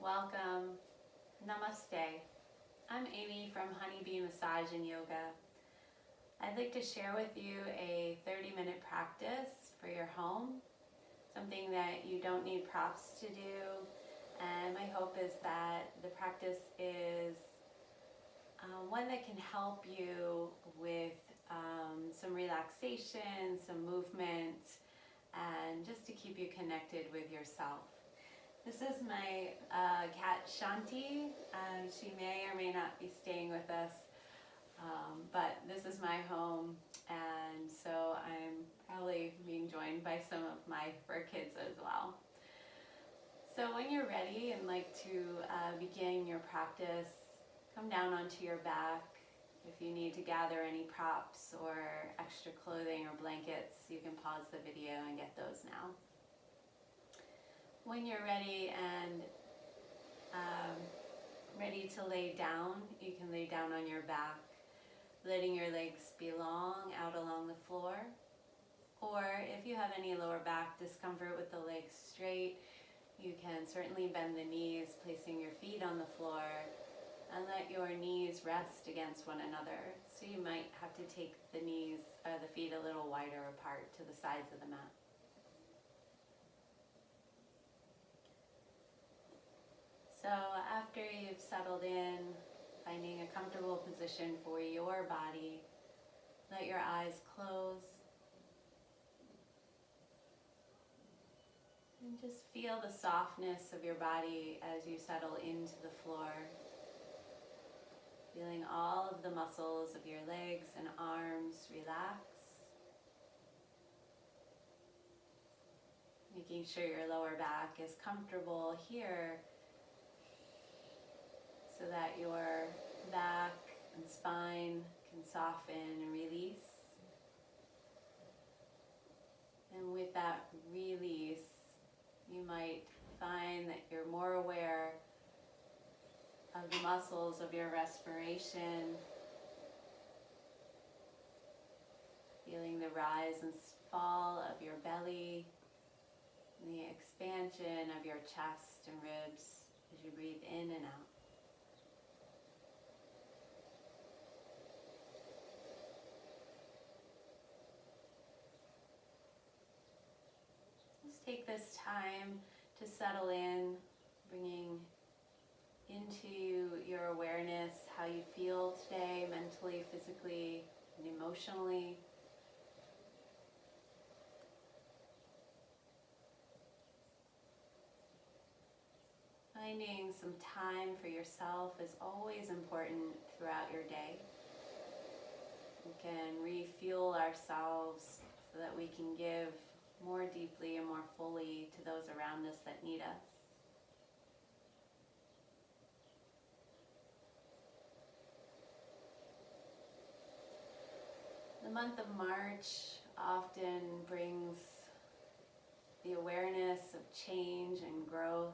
welcome, namaste. I'm Amy from Honeybee Massage and Yoga. I'd like to share with you a 30-minute practice for your home, something that you don't need props to do, and my hope is that the practice is one that can help you with some relaxation, some movement, and just to keep you connected with yourself. This is my cat Shanti. She may or may not be staying with us, but this is my home, and so I'm probably being joined by some of my fur kids as well. So when you're ready and like to begin your practice, come down onto your back. If you need to gather any props or extra clothing or blankets, you can pause the video and get those now. When you're ready and ready to lay down, you can lay down on your back, letting your legs be long out along the floor. Or if you have any lower back discomfort with the legs straight, you can certainly bend the knees, placing your feet on the floor, and let your knees rest against one another. So you might have to take the feet a little wider apart to the sides of the mat. So after you've settled in, finding a comfortable position for your body, let your eyes close. And just feel the softness of your body as you settle into the floor. Feeling all of the muscles of your legs and arms relax. Making sure your lower back is comfortable here so that your back and spine can soften and release. And with that release, you might find that you're more aware of the muscles of your respiration, feeling the rise and fall of your belly, and the expansion of your chest and ribs as you breathe in and out. Just take this time to settle in, bringing into your awareness how you feel today, mentally, physically, and emotionally. Finding some time for yourself is always important throughout your day. We can refuel ourselves so that we can give more deeply and more fully to those around us that need us. The month of March often brings the awareness of change and growth,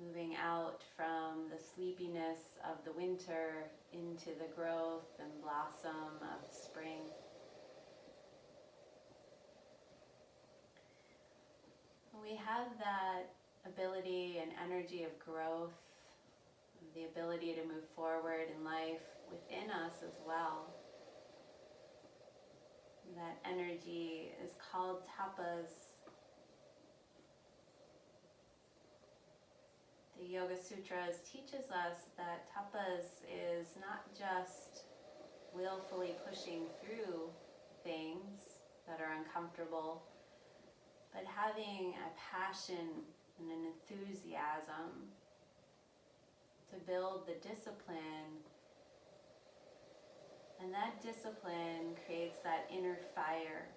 moving out from the sleepiness of the winter into the growth and blossom of spring. We have that ability and energy of growth, the ability to move forward in life within us as well. That energy is called Tapas. The Yoga Sutras teaches us that Tapas is not just willfully pushing through things that are uncomfortable, but having a passion and an enthusiasm to build the discipline, and that discipline creates that inner fire.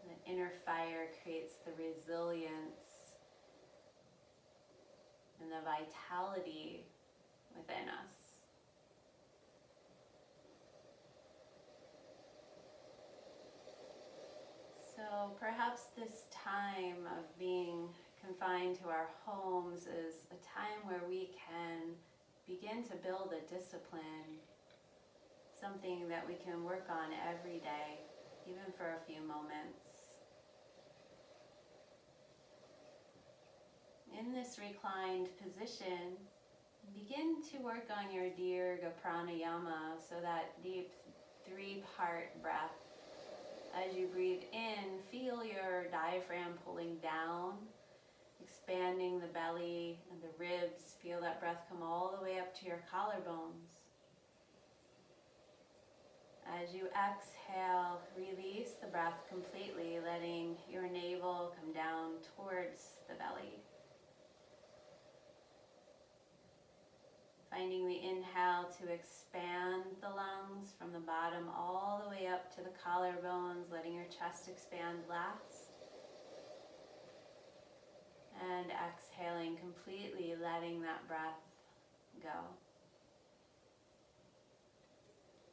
That inner fire creates the resilience and the vitality within us. So perhaps this time of being confined to our homes is a time where we can begin to build a discipline, something that we can work on every day, even for a few moments. in this reclined position, begin to work on your Dirga Pranayama, so that deep 3-part breath. As you breathe in, feel your diaphragm pulling down, expanding the belly and the ribs. Feel that breath come all the way up to your collarbones. As you exhale, release the breath completely, letting your navel come down towards the belly. Finding the inhale to expand the lungs from the bottom all the way up to the collarbones, letting your chest expand last. And exhaling completely, letting that breath go.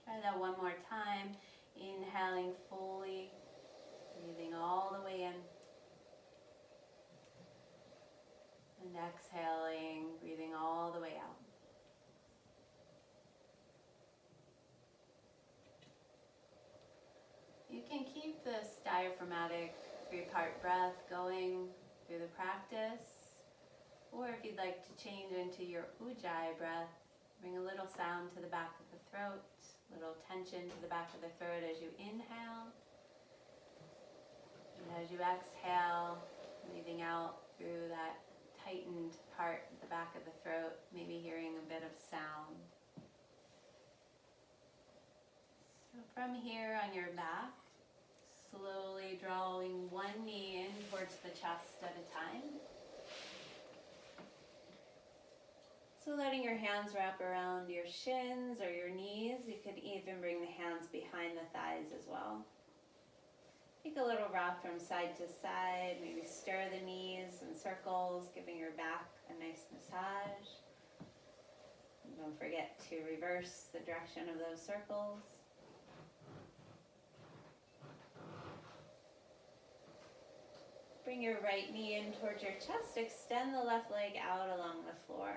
Try that one more time. Inhaling fully, breathing all the way in. And exhaling, breathing all the way out. You can keep this diaphragmatic 3-part breath going through the practice, or if you'd like to change into your Ujjayi breath, bring a little sound to the back of the throat, a little tension to the back of the throat as you inhale, and as you exhale, breathing out through that tightened part at the back of the throat, maybe hearing a bit of sound. So from here on your back, slowly drawing one knee in towards the chest at a time. So letting your hands wrap around your shins or your knees. You could even bring the hands behind the thighs as well. Take a little rock from side to side, maybe stir the knees in circles, giving your back a nice massage. And don't forget to reverse the direction of those circles. Bring your right knee in towards your chest. Extend the left leg out along the floor.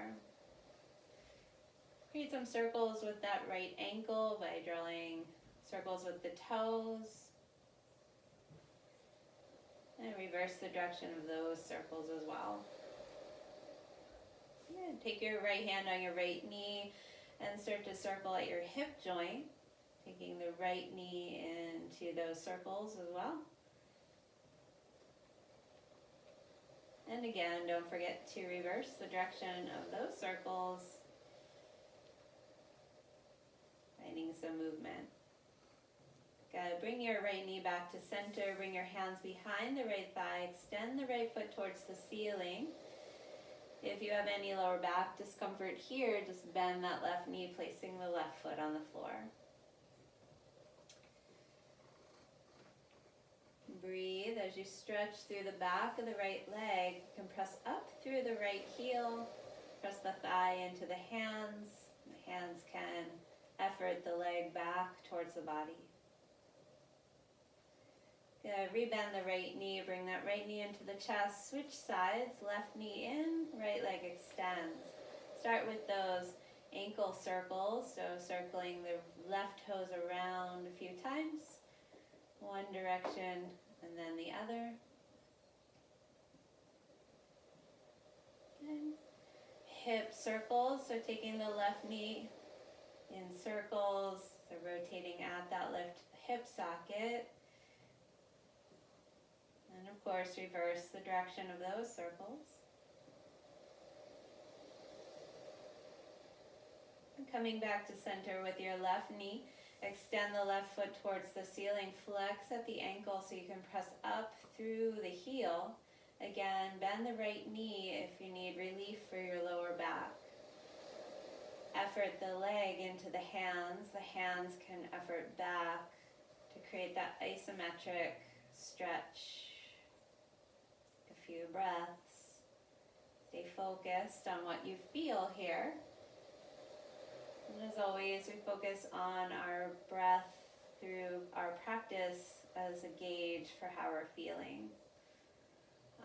Create some circles with that right ankle by drawing circles with the toes. And reverse the direction of those circles as well. And take your right hand on your right knee and start to circle at your hip joint. Taking the right knee into those circles as well. And again, don't forget to reverse the direction of those circles. Finding some movement. Good. Bring your right knee back to center. Bring your hands behind the right thigh. Extend the right foot towards the ceiling. If you have any lower back discomfort here, just bend that left knee, placing the left foot on the floor. Breathe as you stretch through the back of the right leg. You can press up through the right heel. Press the thigh into the hands. The hands can effort the leg back towards the body. Good. Rebend the right knee. Bring that right knee into the chest. Switch sides. Left knee in. Right leg extends. Start with those ankle circles. So circling the left toes around a few times. One direction and then the other. And hip circles, so taking the left knee in circles, so rotating at that left hip socket. And of course, reverse the direction of those circles. And coming back to center with your left knee. Extend the left foot towards the ceiling, flex at the ankle so you can press up through the heel. Again, bend the right knee if you need relief for your lower back. Effort the leg into the hands. The hands can effort back to create that isometric stretch. A few breaths. Stay focused on what you feel here. And as always, we focus on our breath through our practice as a gauge for how we're feeling.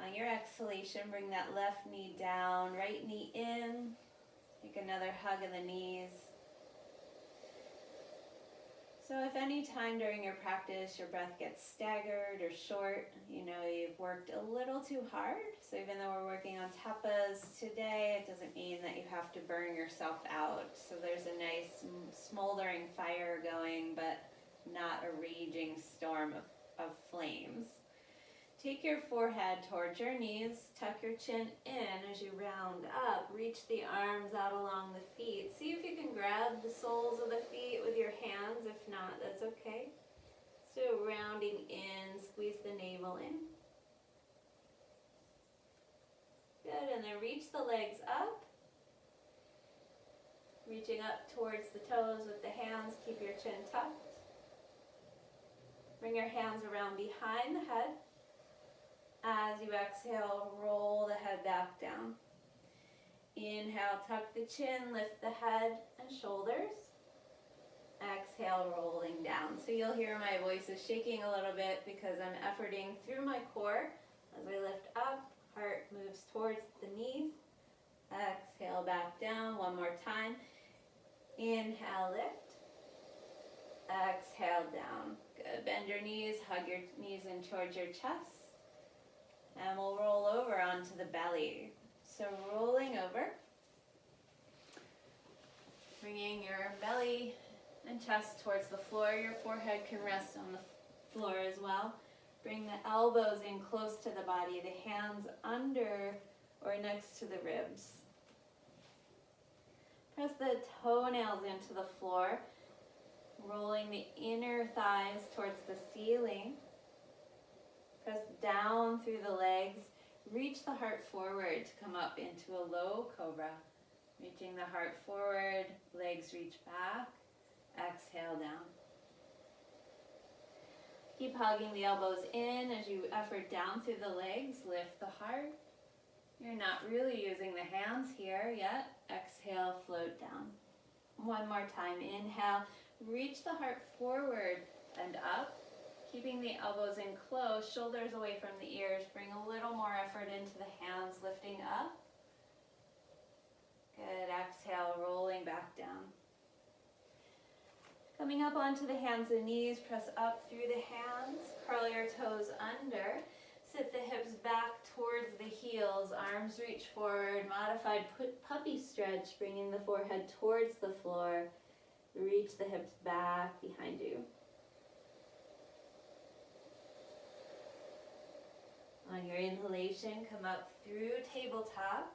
On your exhalation, bring that left knee down, right knee in. Take another hug of the knees. So if any time during your practice your breath gets staggered or short, you know you've worked a little too hard. So even though we're working on tapas today, it doesn't mean that you have to burn yourself out. So there's a nice smoldering fire going, but not a raging storm of flames. Take your forehead towards your knees, tuck your chin in as you round up, reach the arms out along the feet. See if you can grab the soles of the feet with your hands. If not, that's okay. So rounding in, squeeze the navel in. Good, and then reach the legs up. Reaching up towards the toes with the hands, keep your chin tucked. Bring your hands around behind the head. As you exhale, roll the head back down. Inhale, tuck the chin, lift the head and shoulders. Exhale, rolling down. So you'll hear my voice is shaking a little bit because I'm efforting through my core. As I lift up, heart moves towards the knees. Exhale, back down. One more time. Inhale, lift. Exhale, down. Good. Bend your knees, hug your knees in towards your chest. And we'll roll over onto the belly. So rolling over, bringing your belly and chest towards the floor. Your forehead can rest on the floor as well. Bring the elbows in close to the body, the hands under or next to the ribs. Press the toenails into the floor, rolling the inner thighs towards the ceiling. Press down through the legs. Reach the heart forward to come up into a low cobra. Reaching the heart forward, legs reach back. Exhale down. Keep hugging the elbows in as you effort down through the legs. Lift the heart. You're not really using the hands here yet. Exhale, float down. One more time. Inhale, reach the heart forward and up. Keeping the elbows in close, shoulders away from the ears. Bring a little more effort into the hands, lifting up. Good. Exhale, rolling back down. Coming up onto the hands and knees, press up through the hands. Curl your toes under. Sit the hips back towards the heels. Arms reach forward. Modified puppy stretch, bringing the forehead towards the floor. Reach the hips back behind you. On your inhalation, come up through tabletop.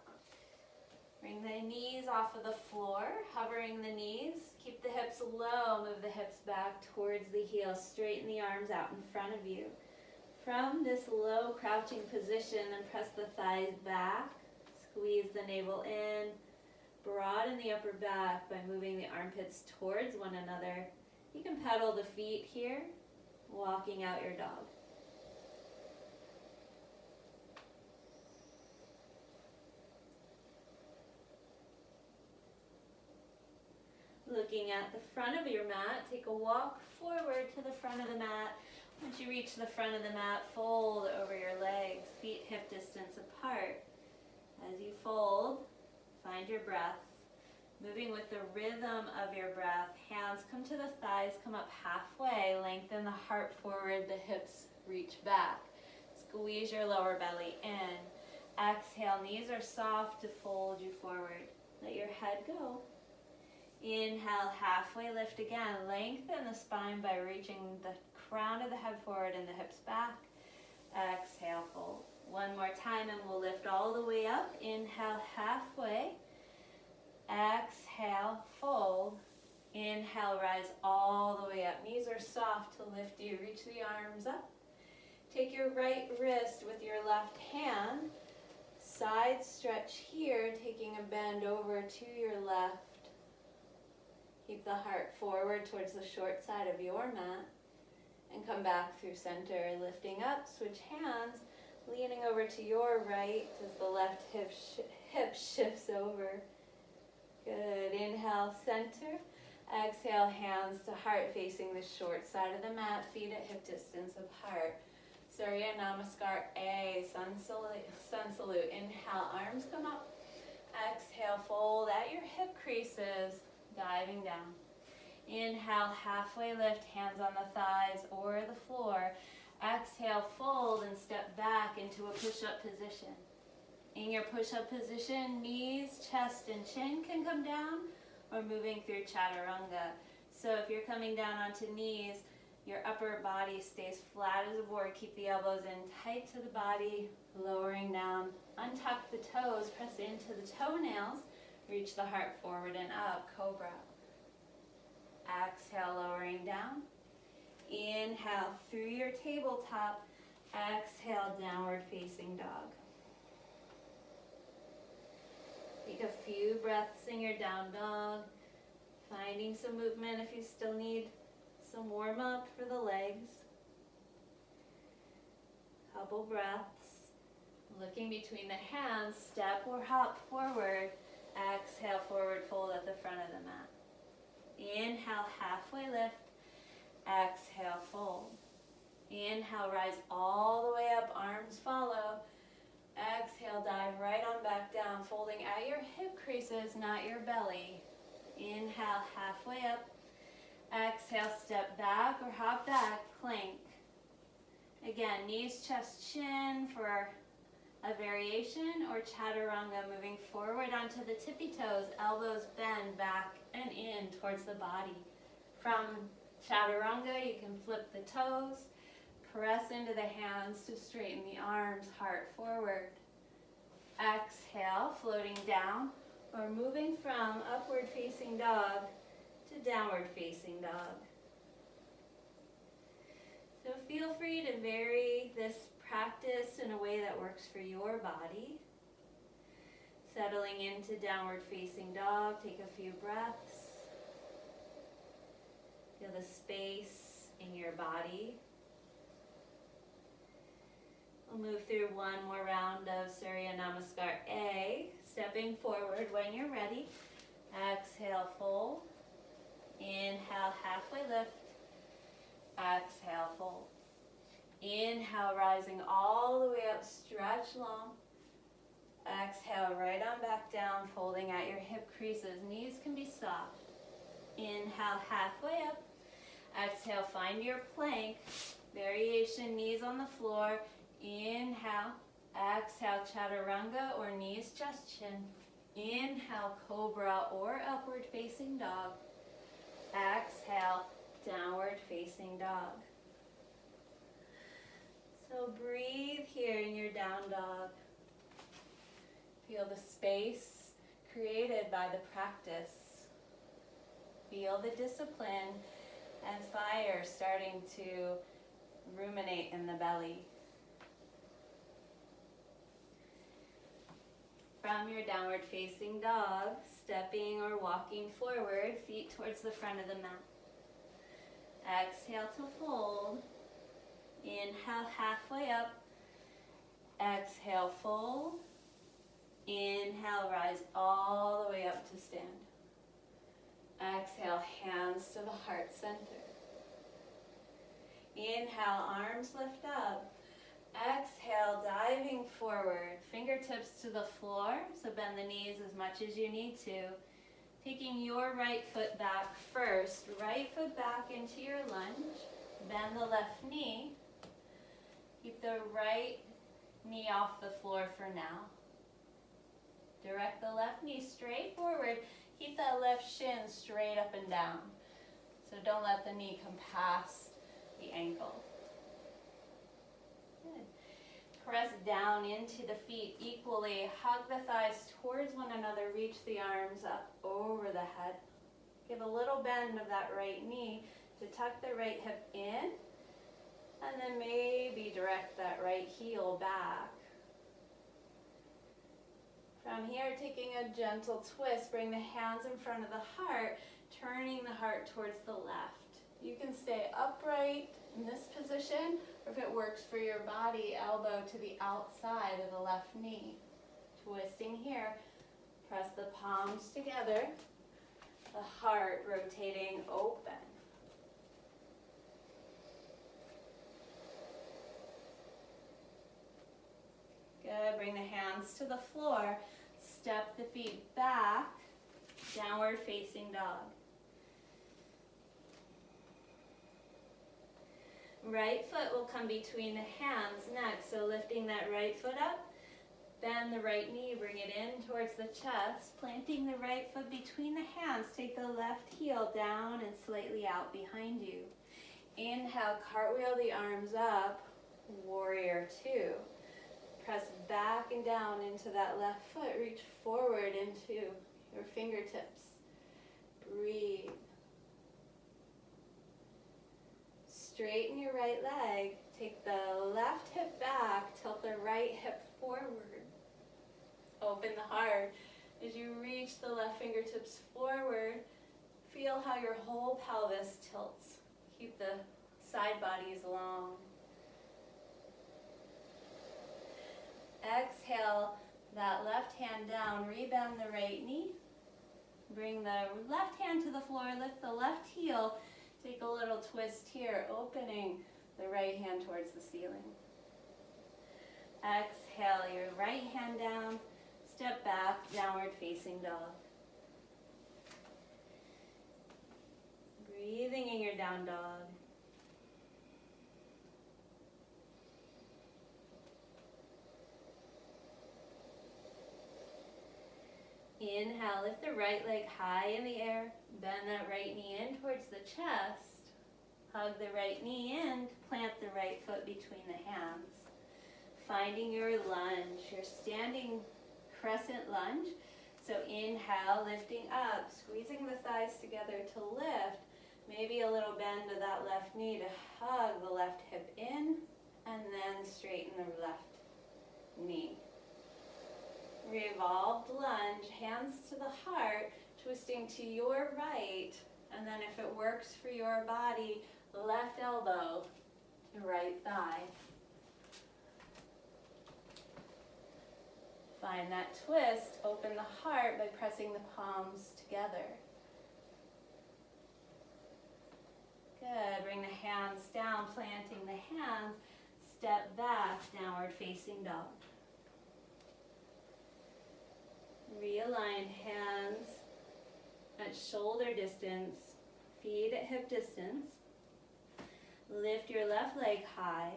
Bring the knees off of the floor, hovering the knees. Keep the hips low, move the hips back towards the heels. Straighten the arms out in front of you. From this low crouching position, then press the thighs back. Squeeze the navel in. Broaden the upper back by moving the armpits towards one another. You can pedal the feet here, walking out your dog. Looking at the front of your mat, take a walk forward to the front of the mat. Once you reach the front of the mat, fold over your legs, feet hip distance apart. As you fold, find your breath. Moving with the rhythm of your breath, hands come to the thighs, come up halfway, lengthen the heart forward, the hips reach back. Squeeze your lower belly in. Exhale, knees are soft to fold you forward. Let your head go. Inhale, halfway lift again. Lengthen the spine by reaching the crown of the head forward and the hips back. Exhale, fold. One more time and we'll lift all the way up. Inhale, halfway. Exhale, fold. Inhale, rise all the way up. Knees are soft to lift you. Reach the arms up. Take your right wrist with your left hand. Side stretch here, taking a bend over to your left. Keep the heart forward towards the short side of your mat. And come back through center, lifting up. Switch hands, leaning over to your right as the left hip shifts over. Good. Inhale, center. Exhale, hands to heart facing the short side of the mat, feet at hip distance apart. Surya Namaskar A, sun salute. Inhale, arms come up. Exhale, fold at your hip creases, diving down. Inhale, halfway lift, hands on the thighs or the floor. Exhale, fold and step back into a push-up position. In your push-up position, knees, chest, and chin can come down, or moving through chaturanga. So if you're coming down onto knees, your upper body stays flat as a board. Keep the elbows in tight to the body, lowering down. Untuck the toes, press into the toenails, reach the heart forward and up, cobra. Exhale, lowering down. Inhale through your tabletop. Exhale, downward facing dog. Take a few breaths in your down dog, finding some movement if you still need some warm up for the legs. Couple breaths. Looking between the hands, step or hop forward. Exhale, forward fold at the front of the mat. Inhale, halfway lift. Exhale, fold. Inhale, rise all the way up, arms follow. Exhale, dive right on back down, folding at your hip creases, not your belly. Inhale, halfway up. Exhale, step back or hop back, plank. Again, knees, chest, chin for a variation, or chaturanga, moving forward onto the tippy toes, elbows bend back and in towards the body. From chaturanga, you can flip the toes, press into the hands to straighten the arms, heart forward. Exhale, floating down, or moving from upward facing dog to downward facing dog. So feel free to vary this practice in a way that works for your body. Settling into downward facing dog, take a few breaths. Feel the space in your body. We'll move through one more round of Surya Namaskar A, stepping forward when you're ready. Exhale, fold. Inhale, halfway lift. Exhale, fold. Inhale, rising all the way up, stretch long. Exhale, right on back down, folding at your hip creases. Knees can be soft. Inhale, halfway up. Exhale, find your plank. Variation, knees on the floor. Inhale, exhale, chaturanga or knees, chest, chin. Inhale, cobra or upward facing dog. Exhale, downward facing dog. So breathe here in your down dog. Feel the space created by the practice. Feel the discipline and fire starting to ruminate in the belly. From your downward facing dog, stepping or walking forward, feet towards the front of the mat. Exhale to fold. Inhale, halfway up. Exhale, fold. Inhale, rise all the way up to stand. Exhale, hands to the heart center. Inhale, arms lift up. Exhale, diving forward, fingertips to the floor, so bend the knees as much as you need to. Taking your right foot back first, right foot back into your lunge, bend the left knee. Keep the right knee off the floor for now. Direct the left knee straight forward. Keep that left shin straight up and down. So don't let the knee come past the ankle. Good. Press down into the feet equally. Hug the thighs towards one another. Reach the arms up over the head. Give a little bend of that right knee to tuck the right hip in. And then maybe direct that right heel back. From here, taking a gentle twist, bring the hands in front of the heart, turning the heart towards the left. You can stay upright in this position, or if it works for your body, elbow to the outside of the left knee. Twisting here, press the palms together, the heart rotating open. Good, bring the hands to the floor, step the feet back, downward facing dog. Right foot will come between the hands next, so lifting that right foot up, bend the right knee, bring it in towards the chest, planting the right foot between the hands, take the left heel down and slightly out behind you. Inhale, cartwheel the arms up, warrior two. Press back and down into that left foot, reach forward into your fingertips. Breathe. Straighten your right leg, take the left hip back, tilt the right hip forward. Open the heart. As you reach the left fingertips forward, feel how your whole pelvis tilts. Keep the side bodies long. Exhale, that left hand down, rebend the right knee. Bring the left hand to the floor, lift the left heel. Take a little twist here, opening the right hand towards the ceiling. Exhale, your right hand down, step back, downward facing dog. Breathing in your down dog. Inhale, lift the right leg high in the air, bend that right knee in towards the chest, hug the right knee in, plant the right foot between the hands. Finding your lunge, your standing crescent lunge. So inhale, lifting up, squeezing the thighs together to lift, maybe a little bend of that left knee to hug the left hip in, and then straighten the left knee. Revolved lunge, hands to the heart, twisting to your right, and then if it works for your body, left elbow to right thigh. Find that twist, open the heart by pressing the palms together. Good, bring the hands down, planting the hands, step back, downward facing dog. Realign hands at shoulder distance, feet at hip distance. Lift your left leg high.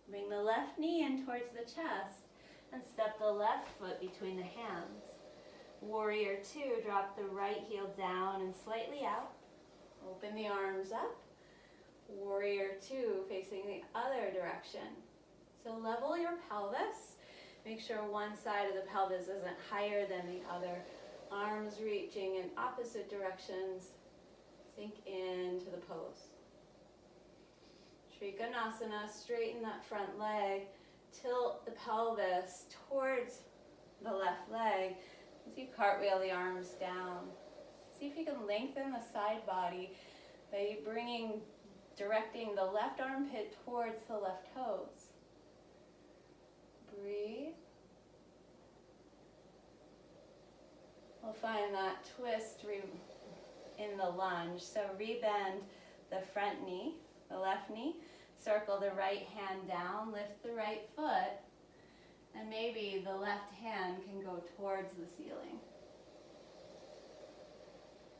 Bring the left knee in towards the chest and step the left foot between the hands. Warrior two, drop the right heel down and slightly out. Open the arms up. Warrior two, facing the other direction. So level your pelvis. Make sure one side of the pelvis isn't higher than the other. Arms reaching in opposite directions. Sink into the pose. Trikonasana, straighten that front leg. Tilt the pelvis towards the left leg as you cartwheel the arms down. See if you can lengthen the side body by directing the left armpit towards the left toes. Breathe. We'll find that twist in the lunge. So rebend the front knee, the left knee. Circle the right hand down, lift the right foot, and maybe the left hand can go towards the ceiling.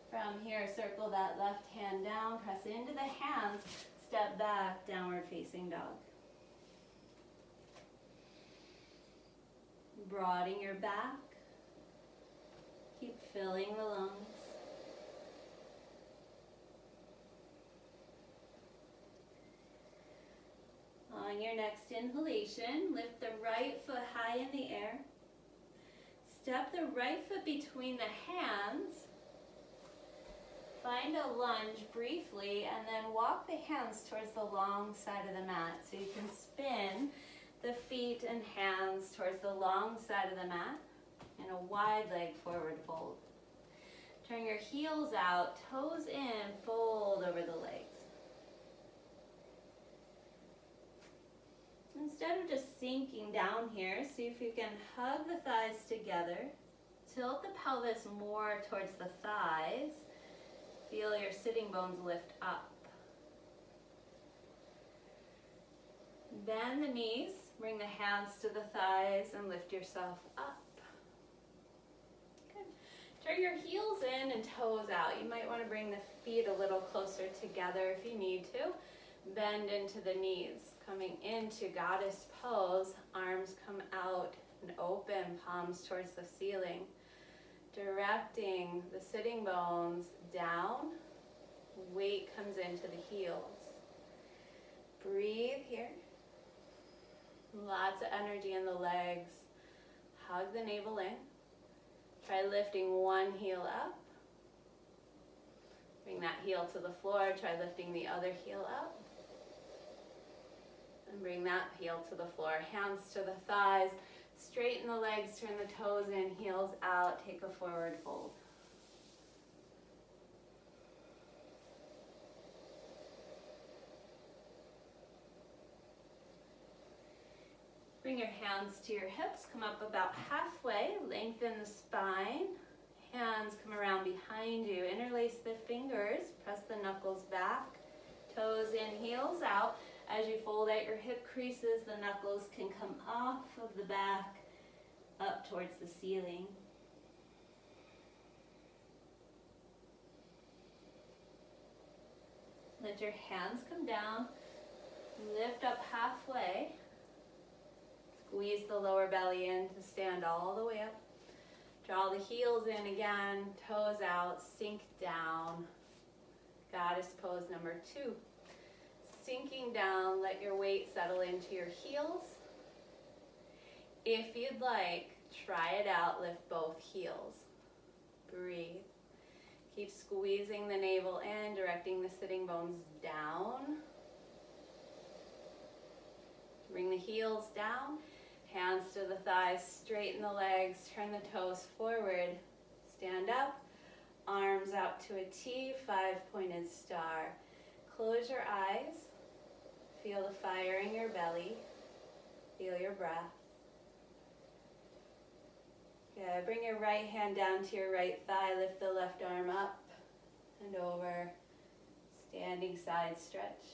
From here, circle that left hand down, press into the hands, step back, downward facing dog. Broaden your back. Keep filling the lungs. On your next inhalation, lift the right foot high in the air. Step the right foot between the hands. Find a lunge briefly and then walk the hands towards the long side of the mat. So you can spin the feet and hands towards the long side of the mat in a wide leg forward fold. Turn your heels out, toes in, fold over the legs. Instead of just sinking down here, see if you can hug the thighs together. Tilt the pelvis more towards the thighs. Feel your sitting bones lift up. Bend the knees, bring the hands to the thighs and lift yourself up. Good. Turn your heels in and toes out. You might want to bring the feet a little closer together if you need to. Bend into the knees, coming into goddess pose, arms come out and open, palms towards the ceiling, directing the sitting bones down, weight comes into the heels. Breathe here. Lots of energy in the legs. Hug the navel in. Try lifting one heel up. Bring that heel to the floor. Try lifting the other heel up. And bring that heel to the floor. Hands to the thighs. Straighten the legs, turn the toes in, heels out. Take a forward fold. Bring your hands to your hips, come up about halfway, lengthen the spine. Hands come around behind you, interlace the fingers, press the knuckles back, toes in, heels out. As you fold out your hip creases, the knuckles can come off of the back, up towards the ceiling. Let your hands come down, lift up halfway. Squeeze the lower belly in to stand all the way up. Draw the heels in again, toes out, sink down. Goddess pose number 2. Sinking down, let your weight settle into your heels. If you'd like, try it out, lift both heels. Breathe. Keep squeezing the navel in, directing the sitting bones down. Bring the heels down. Hands to the thighs, straighten the legs, turn the toes forward, stand up, arms out to a T, 5-pointed star. Close your eyes, feel the fire in your belly, feel your breath. Good, bring your right hand down to your right thigh, lift the left arm up and over, standing side stretch.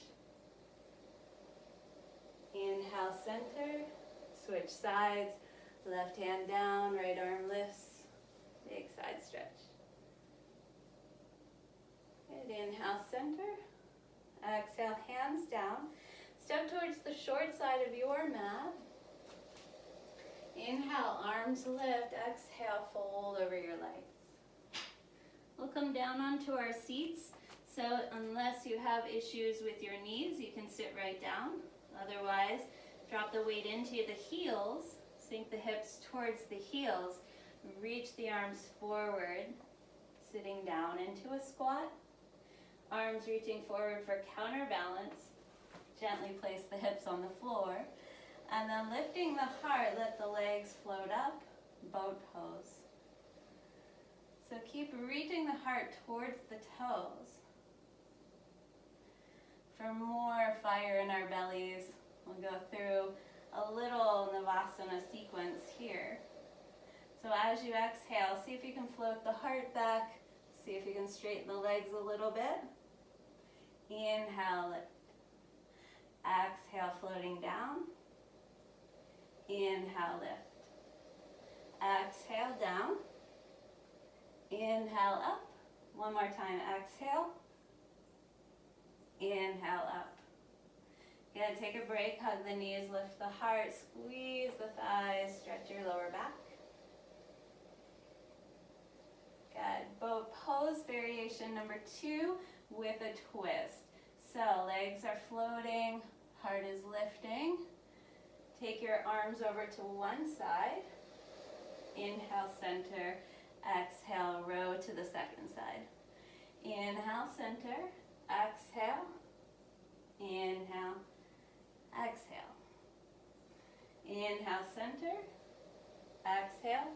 Inhale, center. Switch sides, left hand down, right arm lifts, big side stretch. Good, inhale, center. Exhale, hands down. Step towards the short side of your mat. Inhale, arms lift. Exhale, fold over your legs. We'll come down onto our seats. So unless you have issues with your knees, you can sit right down. Otherwise, drop the weight into the heels, sink the hips towards the heels, reach the arms forward, sitting down into a squat. Arms reaching forward for counterbalance. Gently place the hips on the floor. And then lifting the heart, let the legs float up, boat pose. So keep reaching the heart towards the toes. For more fire in our bellies, we'll go through a little Navasana sequence here. So as you exhale, see if you can float the heart back. See if you can straighten the legs a little bit. Inhale, lift. Exhale, floating down. Inhale, lift. Exhale, down. Inhale, up. One more time, exhale. Inhale, up. Good, take a break, hug the knees, lift the heart, squeeze the thighs, stretch your lower back. Good, boat pose variation number 2 with a twist. So legs are floating, heart is lifting. Take your arms over to one side. Inhale, center. Exhale, row to the second side. Inhale, center. Exhale. Inhale. Exhale. Inhale, center. Exhale.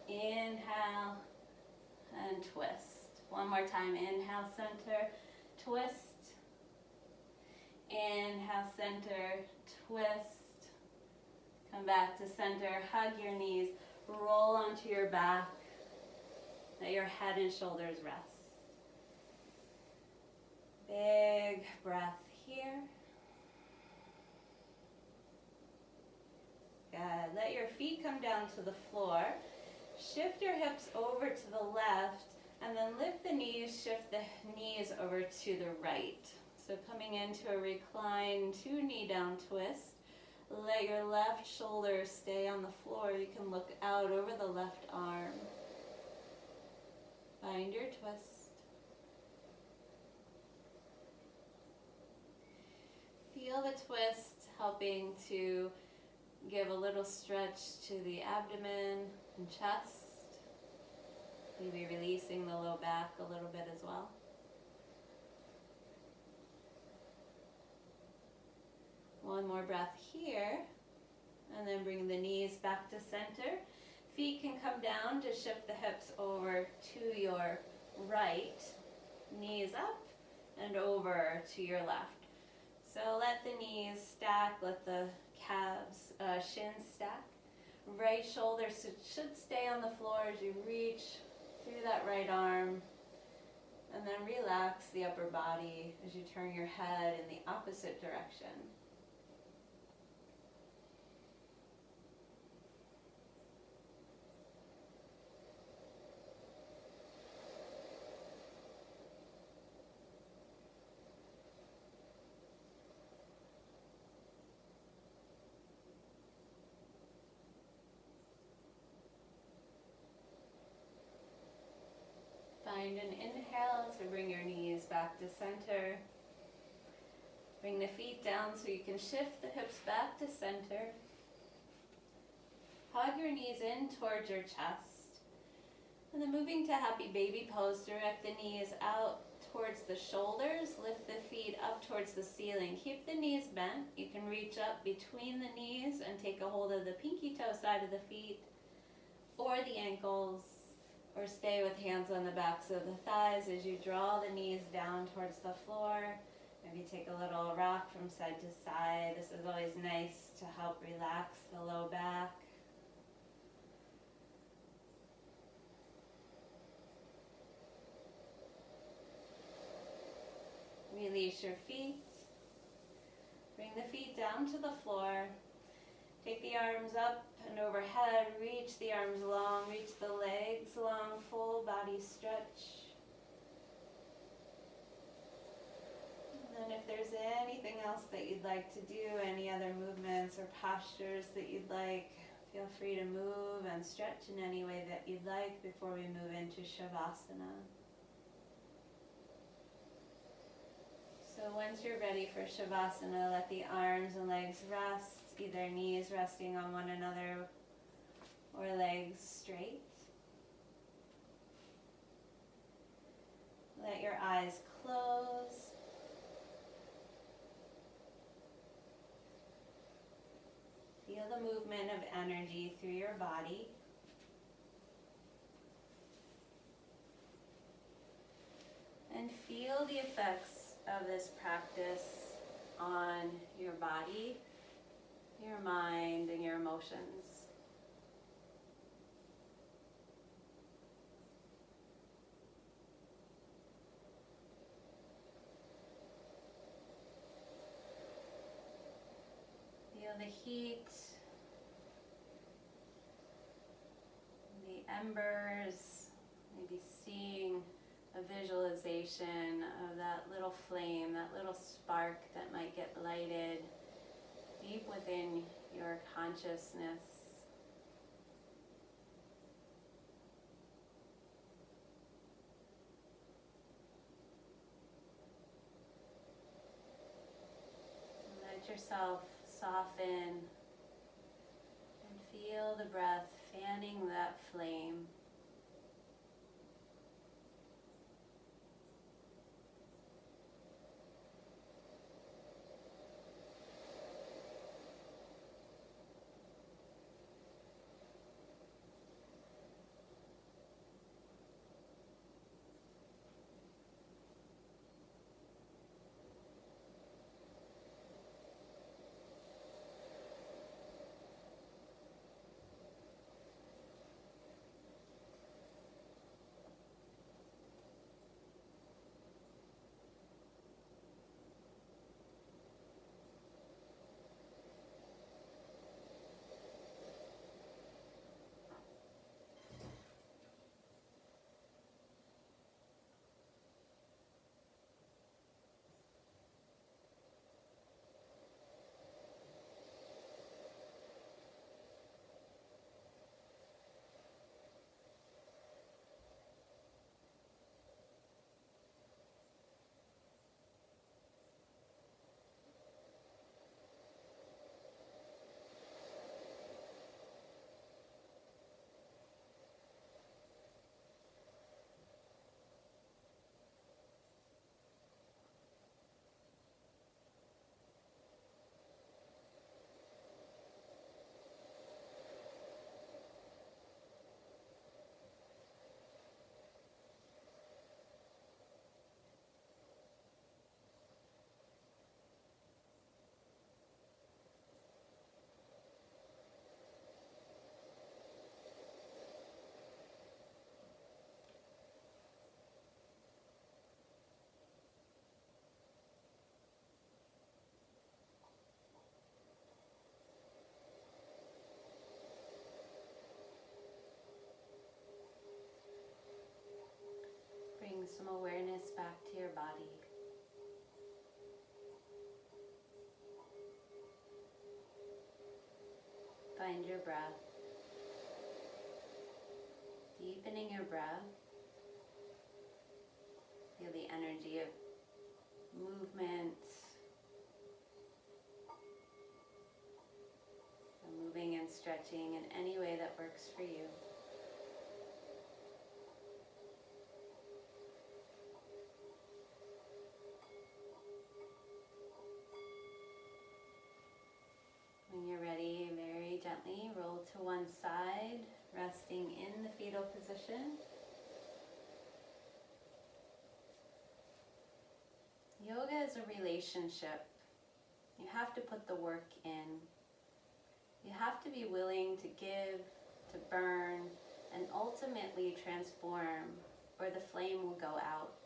Inhale and twist. One more time. Inhale, center. Twist. Inhale, center. Twist. Come back to center. Hug your knees. Roll onto your back. Let your head and shoulders rest. Big breath here. Good. Let your feet come down to the floor. Shift your hips over to the left and then lift the knees, shift the knees over to the right. So coming into a recline 2 knee down twist. Let your left shoulder stay on the floor. You can look out over the left arm. Find your twist. Feel the twist helping to give a little stretch to the abdomen and chest. Maybe releasing the low back a little bit as well. One more breath here, and then bring the knees back to center. Feet can come down to shift the hips over to your right, knees up and over to your left. So let the knees stack, let the calves, shins stack. Right shoulder should stay on the floor as you reach through that right arm. And then relax the upper body as you turn your head in the opposite direction. Find an inhale to bring your knees back to center. Bring the feet down so you can shift the hips back to center. Hug your knees in towards your chest. And then moving to happy baby pose, direct the knees out towards the shoulders. Lift the feet up towards the ceiling. Keep the knees bent. You can reach up between the knees and take a hold of the pinky toe side of the feet or the ankles. Or stay with hands on the backs of the thighs as you draw the knees down towards the floor. Maybe take a little rock from side to side. This is always nice to help relax the low back. Release your feet. Bring the feet down to the floor. Take the arms up and overhead, reach the arms long, reach the legs long, full body stretch. And then if there's anything else that you'd like to do, any other movements or postures that you'd like, feel free to move and stretch in any way that you'd like before we move into Shavasana. So once you're ready for Shavasana, let the arms and legs rest. Either knees resting on one another or legs straight. Let your eyes close. Feel the movement of energy through your body. And feel the effects of this practice on your body, your mind, and your emotions. Feel the heat, the embers, maybe seeing a visualization of that little flame, that little spark that might get lighted deep within your consciousness. Let yourself soften and feel the breath fanning that flame. some awareness back to your body. Find your breath. Deepening your breath. Feel the energy of movement. Moving and stretching in any way that works for you. When you're ready, very gently roll to one side, resting in the fetal position. Yoga is a relationship. You have to put the work in. You have to be willing to give, to burn, and ultimately transform, or the flame will go out.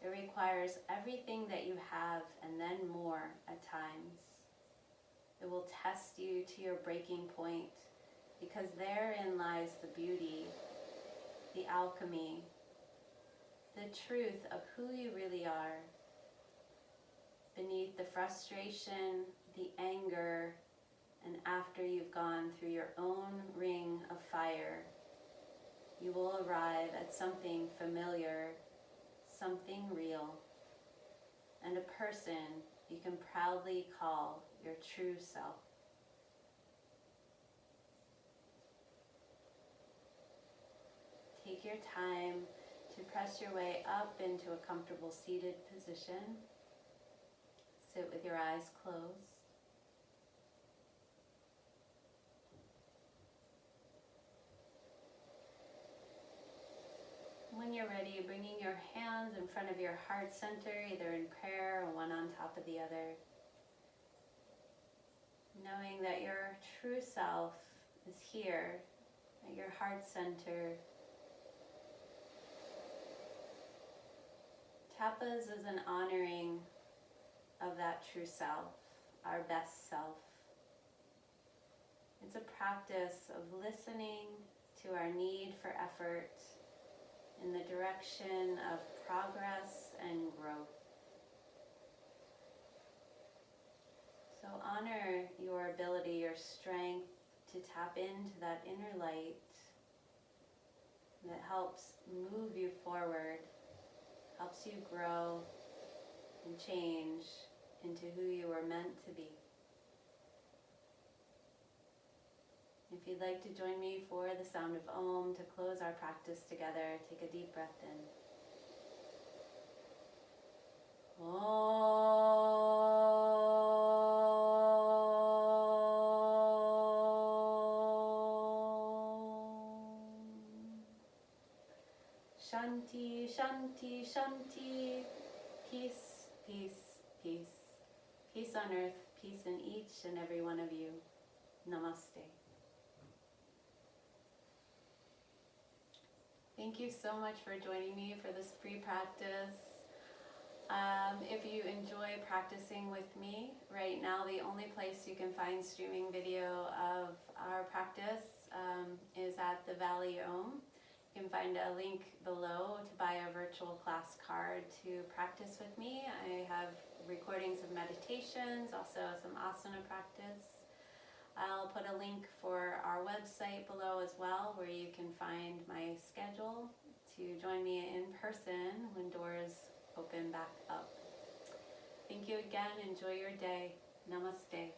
It requires everything that you have and then more at times. It will test you to your breaking point, because therein lies the beauty, the alchemy, the truth of who you really are. Beneath the frustration, the anger, and after you've gone through your own ring of fire, you will arrive at something familiar, something real, and a person you can proudly call your true self. Take your time to press your way up into a comfortable seated position. Sit with your eyes closed. When you're ready, bringing your hands in front of your heart center, either in prayer or one on top of the other. Knowing that your true self is here at your heart center. Tapas is an honoring of that true self, our best self. It's a practice of listening to our need for effort in the direction of progress and growth. So honor your ability, your strength to tap into that inner light that helps move you forward, helps you grow and change into who you were meant to be. If you'd like to join me for the sound of Om to close our practice together, take a deep breath in. Om. Shanti, Shanti, Shanti. Peace, peace, peace. Peace on earth, peace in each and every one of you. Namaste. Thank you so much for joining me for this free practice. If you enjoy practicing with me, right now the only place you can find streaming video of our practice is at the Valley Om. You can find a link below to buy a virtual class card to practice with me. I have recordings of meditations, also some asana practice. I'll put a link for our website below as well, where you can find my schedule to join me in person when doors open back up. Thank you again. Enjoy your day. Namaste.